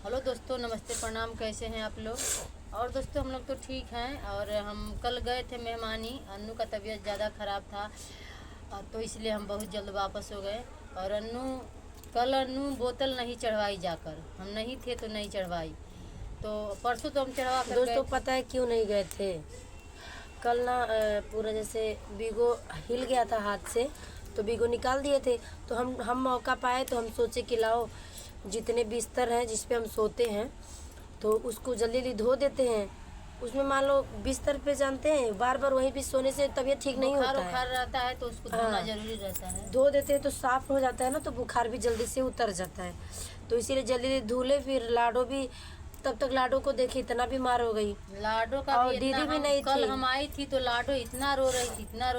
Hello दोस्तों, नमस्ते, प्रणाम। कैसे हैं आप लोग? और दोस्तों हम लोग तो ठीक हैं। और हम कल गए थे मेहमानी। अन्नू का तबीयत ज़्यादा ख़राब था तो इसलिए हम बहुत जल्द वापस हो गए। और अन्नू बोतल नहीं चढ़वाई, जाकर हम नहीं थे तो नहीं चढ़वाई। तो परसों तो हम चढ़वा कर दोस्तों गए। पता है क्यों नहीं गए थे? कल ना पूरा जैसे बीगो हिल गया था हाथ से, तो बीगो निकाल दिए थे। तो हम मौका पाए तो हम सोचे कि लाओ जितने बिस्तर हैं जिस पे हम सोते हैं तो उसको जल्दी जल्दी धो देते हैं। उसमें मान लो बिस्तर पे जानते हैं बार बार वहीं पे सोने से तबीयत ठीक नहीं होता है। बुखार रहता है तो उसको धोना जरूरी रहता है। धो देते हैं तो साफ हो जाता है ना, तो बुखार भी जल्दी से उतर जाता है। तो इसीलिए जल्दी जल्दी धुले। फिर लाडो भी, तब तक लाडो को देखी इतना बीमार हो गई। लाडो का और भी दीदी भी नहीं कल थी। हम आई थी तो लाडो इतना रो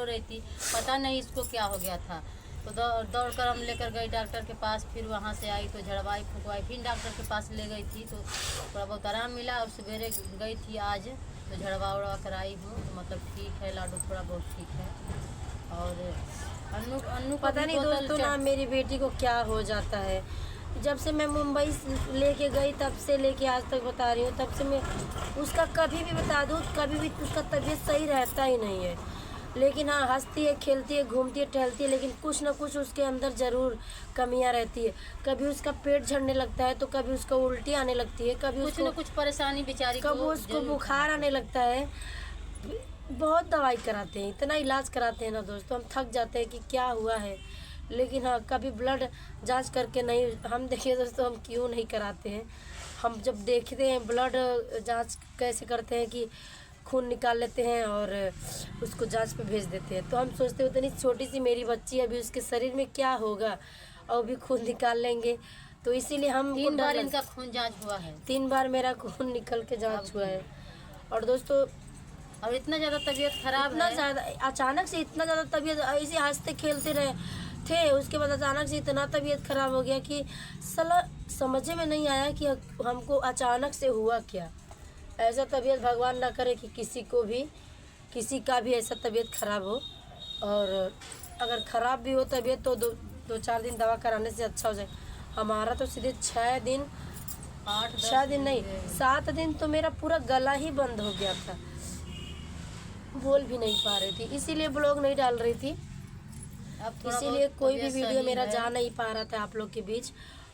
रही थी, पता नहीं इसको क्या हो गया था। तो दौड़ कर हम लेकर गए डॉक्टर के पास। फिर वहाँ से आई तो झड़वाई फुकवाई, फिर डॉक्टर के पास ले गई थी तो थोड़ा बहुत आराम मिला। और सवेरे गई थी आज तो झड़वा उड़वा कर आई हूँ, तो मतलब ठीक है, लाडो थोड़ा बहुत ठीक है। और अन्नू पता नहीं दोस्तों ना मेरी बेटी को क्या हो जाता है। जब से मैं मुंबई लेके गई तब से लेके आज तक बता रही हूँ, तब से मैं उसका कभी भी बता दूँ, कभी भी उसका तबीयत सही रहता ही नहीं है। लेकिन हाँ, हंसती है, खेलती है, घूमती है, टहलती है, लेकिन कुछ ना कुछ उसके अंदर ज़रूर कमियां रहती है। कभी उसका पेट झड़ने लगता है तो कभी उसका उल्टी आने लगती है, कभी कुछ न कुछ परेशानी बेचारी कभी उसको बुखार आने लगता है। बहुत दवाई कराते हैं, इतना इलाज कराते हैं ना दोस्तों, हम थक जाते हैं कि क्या हुआ है। लेकिन हाँ, कभी ब्लड जांच करके नहीं, हम देखिए दोस्तों हम क्यों नहीं कराते हैं। हम जब देखते हैं ब्लड जांच कैसे करते हैं कि खून निकाल लेते हैं और उसको जांच पे भेज देते हैं। तो हम सोचते हैं इतनी छोटी सी मेरी बच्ची, अभी उसके शरीर में क्या होगा, और भी खून निकाल लेंगे। तो इसीलिए हम 3 बार इनका खून जांच हुआ है। 3 बार मेरा खून निकल के जांच हुआ है। और दोस्तों और इतना ज़्यादा तबीयत खराब इतना है, ज़्यादा अचानक से इतना ज़्यादा तबीयत, ऐसे हंसते खेलते रहे थे, उसके बाद अचानक से इतना तबीयत खराब हो गया कि साला समझ में नहीं आया कि हमको अचानक से हुआ क्या। ऐसा तबीयत भगवान ना करे कि किसी का भी ऐसा तबीयत खराब हो। और अगर ख़राब भी हो तबीयत तो दो 4 दिन दवा कराने से अच्छा हो जाए। हमारा तो सीधे 6 दिन, 6 दिन नहीं 7 दिन तो मेरा पूरा गला ही बंद हो गया था, बोल भी नहीं पा रही थी, इसीलिए ब्लॉग नहीं डाल रही थी। इसीलिए कोई भी वीडियो मेरा जा नहीं पा रहा था आप लोग के बीच।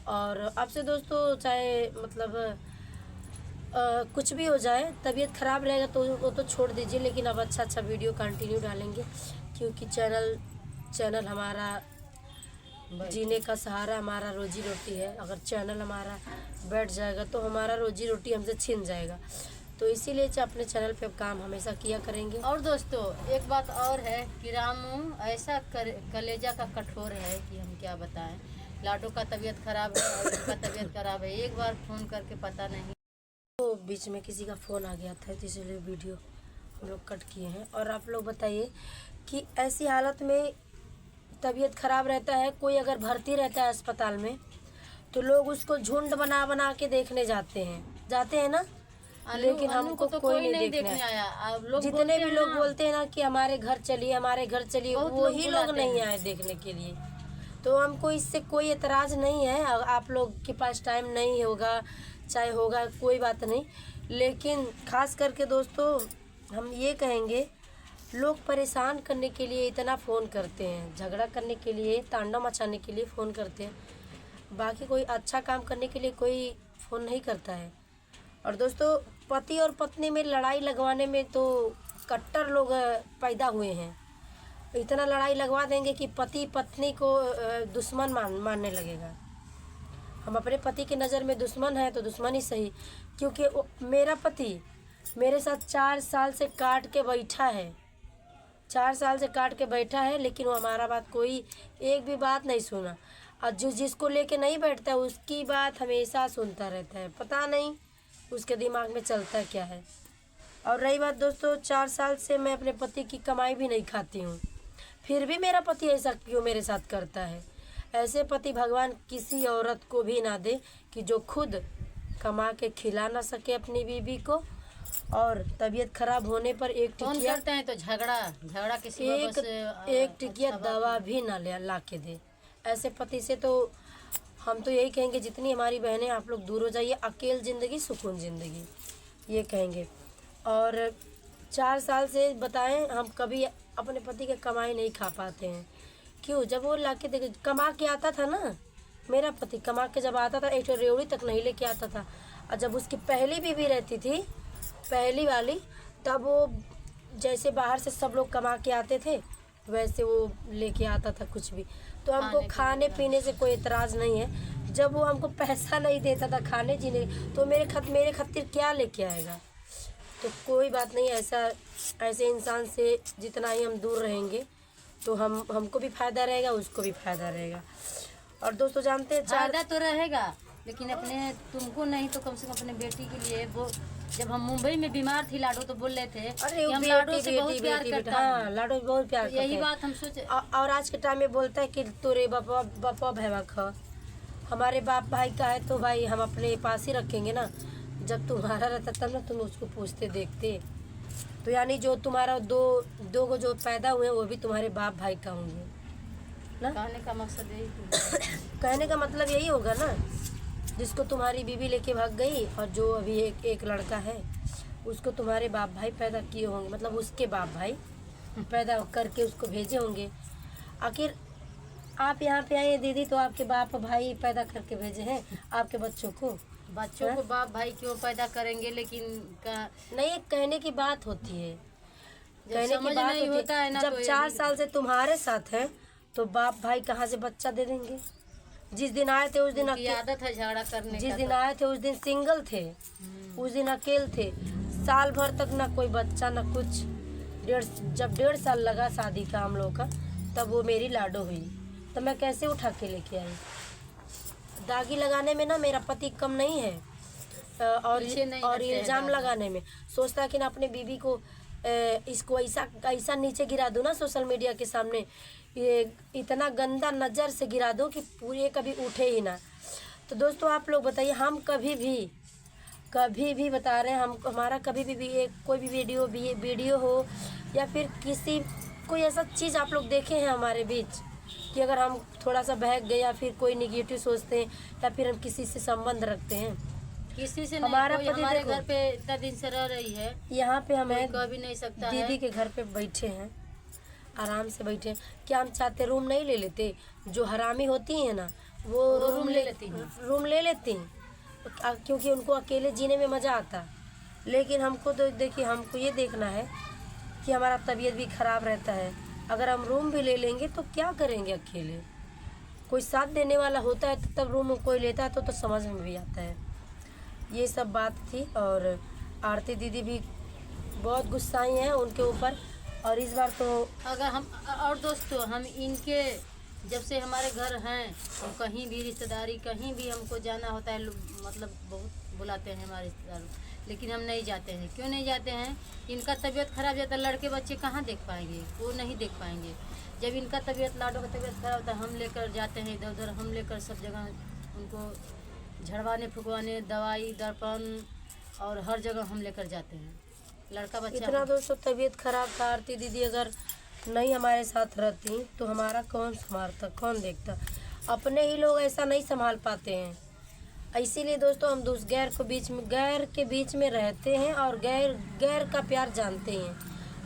और आपसे दोस्तों चाहे मतलब कुछ भी हो जाए, तबीयत ख़राब रहेगा तो वो तो छोड़ दीजिए, लेकिन अब अच्छा वीडियो कंटिन्यू डालेंगे, क्योंकि चैनल हमारा जीने का सहारा, हमारा रोजी रोटी है। अगर चैनल हमारा बैठ जाएगा तो हमारा रोजी रोटी हमसे छिन जाएगा। तो इसीलिए अपने चैनल पे काम हमेशा किया करेंगे। और दोस्तों एक बात और है कि रामू ऐसा कलेजा का कठोर है कि हम क्या बताएं। लाडो का तबीयत खराब है और उसका तबीयत खराब है, एक बार फ़ोन करके पता नहीं। तो बीच में किसी का फ़ोन आ गया था, तो इसलिए वीडियो हम लोग कट किए हैं। और आप लोग बताइए कि ऐसी हालत में तबीयत ख़राब रहता है, कोई अगर भर्ती रहता है अस्पताल में तो लोग उसको झुंड बना बना के देखने जाते हैं ना, लेकिन हमको तो कोई नहीं देखने आया। जितने भी लोग बोलते हैं ना कि हमारे घर चलिए, वही लोग नहीं आए देखने के लिए। तो हमको इससे कोई एतराज़ नहीं है। आप लोग के पास टाइम नहीं होगा, चाहे होगा कोई बात नहीं, लेकिन खास करके दोस्तों हम ये कहेंगे, लोग परेशान करने के लिए इतना फ़ोन करते हैं, झगड़ा करने के लिए, तांडव मचाने के लिए फ़ोन करते हैं, बाकी कोई अच्छा काम करने के लिए कोई फ़ोन नहीं करता है। और दोस्तों पति और पत्नी में लड़ाई लगवाने में तो कट्टर लोग पैदा हुए हैं। इतना लड़ाई लगवा देंगे कि पति पत्नी को दुश्मन मानने लगेगा। हम अपने पति की नज़र में दुश्मन है तो दुश्मन ही सही, क्योंकि मेरा पति मेरे साथ 4 साल से काट के बैठा है, 4 साल से काट के बैठा है, लेकिन वो हमारा बात कोई एक भी बात नहीं सुना। और जिसको लेके नहीं बैठता है उसकी बात हमेशा सुनता रहता है, पता नहीं उसके दिमाग में चलता क्या है। और रही बात दोस्तों, 4 साल से मैं अपने पति की कमाई भी नहीं खाती हूँ, फिर भी मेरा पति ऐसा क्यों मेरे साथ करता है। ऐसे पति भगवान किसी औरत को भी ना दे कि जो खुद कमा के खिला ना सके अपनी बीवी को, और तबीयत खराब होने पर एक टिकिया करते हैं तो झगड़ा किसी एक टिकिया दवा भी ना ला के दे। ऐसे पति से तो हम तो यही कहेंगे जितनी हमारी बहनें आप लोग दूर हो जाइए, अकेले ज़िंदगी सुकून ज़िंदगी, ये कहेंगे। और 4 साल से बताएं हम कभी अपने पति के कमाई नहीं खा पाते हैं। क्यों? जब वो लाके देखे कमा के आता था ना, मेरा पति कमा के जब आता था एक तो रेवड़ी तक नहीं लेके आता था। और जब उसकी पहली बीवी रहती थी, पहली वाली, तब वो जैसे बाहर से सब लोग कमा के आते थे वैसे वो लेके आता था कुछ भी। तो हमको खाने पीने से कोई एतराज़ नहीं है। जब वो हमको पैसा नहीं देता था खाने जीने, तो मेरे खातिर क्या लेके आएगा? तो कोई बात नहीं, ऐसे इंसान से जितना ही हम दूर रहेंगे तो हमको भी फ़ायदा रहेगा, उसको भी फ़ायदा रहेगा। और दोस्तों जानते हैं फायदा तो रहेगा, लेकिन अपने तुमको नहीं तो कम से कम अपने बेटी के लिए। वो जब हम मुंबई में बीमार थी लाडो तो बोल रहे थे अरे कि हम लाडो से बहुत प्यार करता हूं। हाँ, लाडो बहुत प्यार करते हैं। यही बात हम सोचे। और आज के टाइम में बोलता है कि तोरे बापा भैया खा, हमारे बाप भाई का है तो भाई हम अपने पास ही रखेंगे ना। जब तुम्हारा रहता तब ना तुम उसको पूछते देखते। तो यानी जो तुम्हारा दो को जो पैदा हुए वो भी तुम्हारे बाप भाई का होंगे ना। कहने का मकसद यही है। कहने का मतलब यही होगा ना, जिसको तुम्हारी बीवी लेके भाग गई और जो अभी एक लड़का है उसको तुम्हारे बाप भाई पैदा किए होंगे, मतलब उसके बाप भाई पैदा करके उसको भेजे होंगे। आखिर आप यहाँ पे आए दीदी तो आपके बाप भाई पैदा करके भेजे हैं आपके बच्चों को। बच्चों को बाप भाई क्यों पैदा करेंगे, लेकिन नहीं, एक कहने की बात होती है, कहने की समझ बात नहीं होता है ना। जब तो 4 साल से तुम्हारे साथ है तो बाप भाई कहाँ से बच्चा दे देंगे? जिस दिन आए थे उस दिन उनकी आदत है झगड़ा करने जिस का। दिन आए थे उस दिन सिंगल थे, उस दिन अकेले थे। साल भर तक ना कोई बच्चा ना कुछ। जब 1.5 साल लगा शादी का हम लोग का, तब वो मेरी लाडो हुई। तो मैं कैसे उठा के लेके आई? दागी लगाने में ना मेरा पति कम नहीं है, और इल्ज़ाम लगाने में सोचता है कि ना अपने बीवी को इसको ऐसा नीचे गिरा दूँ ना सोशल मीडिया के सामने, ये इतना गंदा नज़र से गिरा दूँ कि पूरे कभी उठे ही ना। तो दोस्तों आप लोग बताइए, हम कभी भी बता रहे हैं, हम हमारा कभी भी कोई भी वीडियो हो या फिर कोई ऐसा चीज़ आप लोग देखे हैं हमारे बीच कि अगर हम थोड़ा सा बहक गए या फिर कोई निगेटिव सोचते हैं या फिर हम किसी से संबंध रखते हैं, किसी से हमारा नहीं। हमारे घर पे इतना दिन से रह रही है, यहाँ पे हम कह भी नहीं सकता है। दीदी के घर पे बैठे हैं, आराम से बैठे हैं। क्या हम चाहते रूम नहीं ले लेते? जो हरामी होती हैं ना वो रूम ले लेती हैं क्योंकि उनको अकेले जीने में मज़ा आता। लेकिन हमको तो देखिए, हमको ये देखना है कि हमारा तबीयत भी ख़राब रहता है। अगर हम रूम भी ले लेंगे तो क्या करेंगे अकेले? कोई साथ देने वाला होता है तो तब रूम कोई लेता है तो समझ में भी आता है। ये सब बात थी। और आरती दीदी भी बहुत गुस्साई हैं उनके ऊपर। और इस बार तो अगर हम और दोस्तों हम इनके जब से हमारे घर हैं, हम कहीं भी रिश्तेदारी कहीं भी हमको जाना होता है, मतलब बहुत बुलाते हैं हमारे रिश्तेदार, लेकिन हम नहीं जाते हैं। क्यों नहीं जाते हैं? इनका तबीयत खराब जाता है, लड़के बच्चे कहाँ देख पाएंगे? वो नहीं देख पाएंगे। जब इनका तबीयत, लाडो का तबीयत खराब होता है, हम लेकर जाते हैं इधर उधर, हम लेकर सब जगह उनको झड़वाने फुकवाने, दवाई दर्पण और हर जगह हम लेकर जाते हैं। लड़का बच्चा इतना दोस्तों तबीयत खराब था। आरती दीदी अगर नहीं हमारे साथ रहती तो हमारा कौन संभालता, कौन देखता? अपने ही लोग ऐसा नहीं संभाल पाते हैं। इसीलिए दोस्तों हम गैर के बीच में रहते हैं और गैर का प्यार जानते हैं।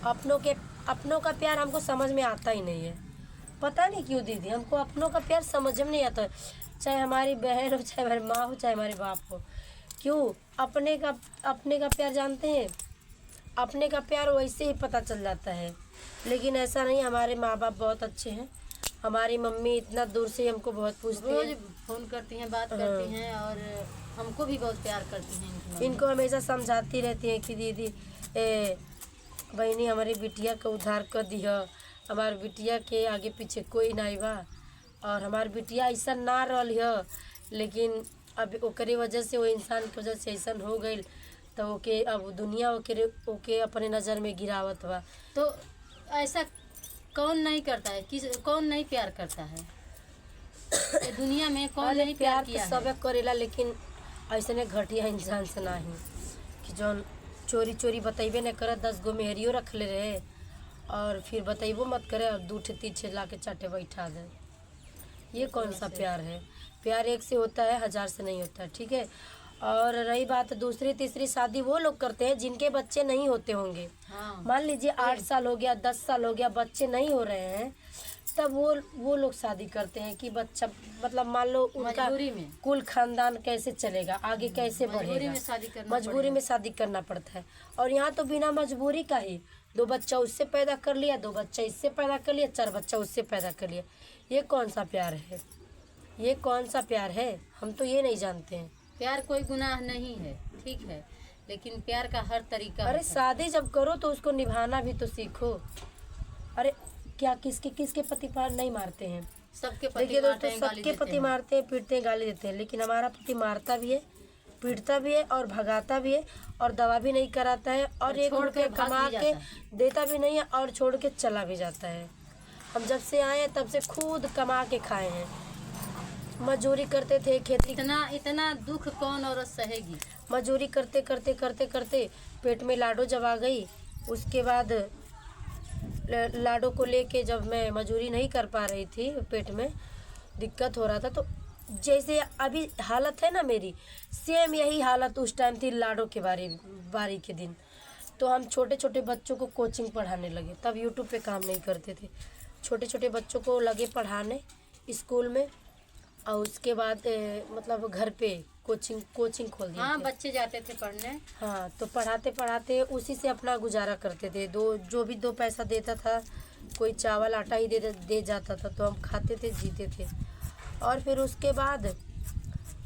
अपनों का प्यार हमको समझ में आता ही नहीं है। पता नहीं क्यों दीदी, हमको अपनों का प्यार समझ में नहीं आता। चाहे हमारी बहन हो, चाहे हमारी माँ हो, चाहे हमारे बाप हो, क्यों अपने का प्यार जानते हैं। अपने का प्यार वैसे ही पता चल जाता है। लेकिन ऐसा नहीं, हमारे माँ बाप बहुत अच्छे हैं। हमारी मम्मी इतना दूर से हमको बहुत पूछती रोज है, फोन करती हैं, बात करती हैं और हमको भी बहुत प्यार करती हैं। इनको हमेशा समझाती रहती हैं कि दीदी बहनी हमारी बिटिया का उद्धार कर दिया, हमारी बिटिया के आगे पीछे कोई नहीं बा और हमारी बिटिया ऐसा ना रही है, लेकिन अब ओकरे वजह से, वो इंसान की वजह से ऐसा हो गई तो ओके अब दुनिया ओके अपने नज़र में गिरावत बा। तो ऐसा कौन नहीं करता है? कौन नहीं प्यार करता है ये दुनिया में? कौन नहीं प्यार किया है? सब करेला, लेकिन ऐसे घटिया इंसान से नहीं कि जौन चोरी बतेबे न करे, 10 गो मेहरियो रख ले रहे और फिर बतेबो मत करे और 2 ठे 3 ठे ला के चाटे बैठा दे। ये कौन सा प्यार है? प्यार एक से होता है, 1000 से नहीं होता है, ठीक है। और रही बात दूसरी तीसरी शादी वो लोग करते हैं जिनके बच्चे नहीं होते होंगे। हाँ। मान लीजिए 8 साल हो गया, 10 साल हो गया, बच्चे नहीं हो रहे हैं, तब वो लोग शादी करते हैं कि बच्चा मतलब मान लो उनका मजबूरी में। कुल खानदान कैसे चलेगा, आगे कैसे बढ़ेगा, में शादी करना मजबूरी में शादी करना पड़ता है। और यहाँ तो बिना मजबूरी का ही 2 बच्चा उससे पैदा कर लिया, 2 बच्चा इससे पैदा कर लिया, 4 बच्चा उससे पैदा कर लिया। ये कौन सा प्यार है? ये कौन सा प्यार है? हम तो ये नहीं जानते हैं। प्यार कोई गुनाह नहीं है, ठीक है, लेकिन प्यार का हर तरीका अरे होता है। शादी जब करो तो उसको निभाना भी तो सीखो। अरे क्या किसके पति पार नहीं मारते हैं? सबके पति देखिए मारते दोस्तों, हैं, गाली सबके देते पति हैं। मारते हैं, पीटते हैं, गाली देते हैं, लेकिन हमारा पति मारता भी है, पीटता भी है और भगाता भी है और दवा भी नहीं कराता है और और 1 छोड़ के रुपये भाग कमा भी के जाता देता भी नहीं है और छोड़ के चला भी जाता है। हम जब से आए हैं तब से खुद कमा के खाए हैं, मजदूरी करते थे, खेती इतना दुख कौन औरत सहेगी। मजदूरी करते करते करते करते पेट में लाडो जब आ गई, उसके बाद लाडो को लेके जब मैं मजदूरी नहीं कर पा रही थी, पेट में दिक्कत हो रहा था, तो जैसे अभी हालत है ना मेरी, सेम यही हालत उस टाइम थी लाडो के बारी के दिन। तो हम छोटे छोटे बच्चों को कोचिंग पढ़ाने लगे, तब यूट्यूब पे काम नहीं करते थे, छोटे छोटे बच्चों को लगे पढ़ाने स्कूल में, और उसके बाद मतलब घर पे कोचिंग खोल दिए हाँ, थे। बच्चे जाते थे पढ़ने। हाँ, तो पढ़ाते पढ़ाते उसी से अपना गुजारा करते थे। जो भी 2 पैसा देता था, कोई चावल आटा ही दे जाता था, तो हम खाते थे, जीते थे। और फिर उसके बाद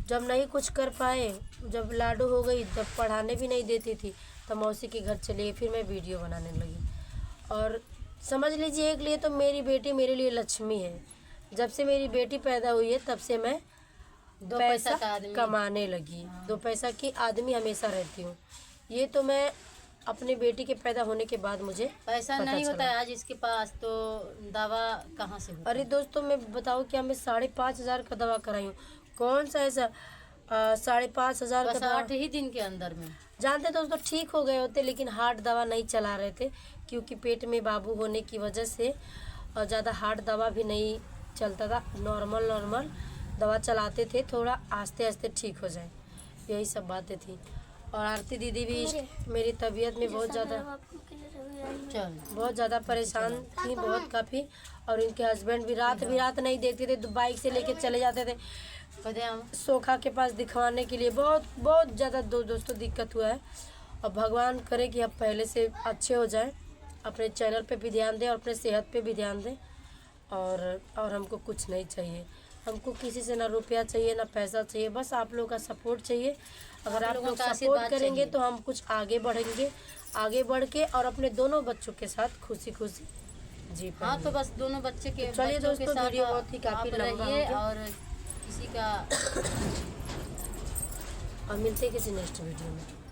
जब नहीं कुछ कर पाए, जब लाडो हो गई, जब पढ़ाने भी नहीं देती थी, तब मौसी के घर चली गई, फिर मैं वीडियो बनाने लगी। और समझ लीजिए एक लिए तो मेरी बेटी मेरे लिए लक्ष्मी है। जब से मेरी बेटी पैदा हुई है तब से मैं 2 पैसा का आदमी कमाने लगी। 2 पैसा की आदमी हमेशा रहती हूँ। ये तो मैं अपनी बेटी के पैदा होने के बाद मुझे पैसा पता नहीं चला। होता है आज इसके पास, तो दवा कहाँ से होता अरे दोस्तों, मैं बताऊँ क्या, मैं 5,500 का दवा कराई हूँ। कौन सा ऐसा 5,500 का बस दवा? 8 ही दिन के अंदर में। जानते दोस्तों ठीक हो गए होते, लेकिन हार्ड दवा नहीं चला रहे थे, क्योंकि पेट में बाबू होने की वजह से ज़्यादा हार्ड दवा भी नहीं चलता था। नॉर्मल दवा चलाते थे, थोड़ा आस्ते आस्ते ठीक हो जाए, यही सब बातें थी। और आरती दीदी भी मेरी तबीयत में बहुत ज़्यादा परेशान थी, बहुत काफ़ी। और इनके हस्बैंड भी रात नहीं देखते थे, तो बाइक से लेके चले जाते थे सोखा के पास दिखवाने के लिए। बहुत ज़्यादा दोस्तों दिक्कत हुआ है। और भगवान करे कि अब पहले से अच्छे हो जाएं, अपने चैनल पे भी ध्यान दें और अपने सेहत पे भी ध्यान दें। और हमको कुछ नहीं चाहिए, हमको किसी से ना रुपया चाहिए ना पैसा चाहिए, बस आप लोगों का सपोर्ट चाहिए। अगर आप लोग सपोर्ट करेंगे तो हम कुछ आगे बढ़ेंगे, आगे बढ़ के और अपने दोनों बच्चों के साथ खुशी जी पाएंगे। हाँ, तो बस दोनों बच्चे के चलिए बच्चों के दोस्तों, साथ वीडियो बहुत ही काफ़ी आप लंबा हो रहिए गया। और किसी का और मिलते हैं किसी नेक्स्ट वीडियो में।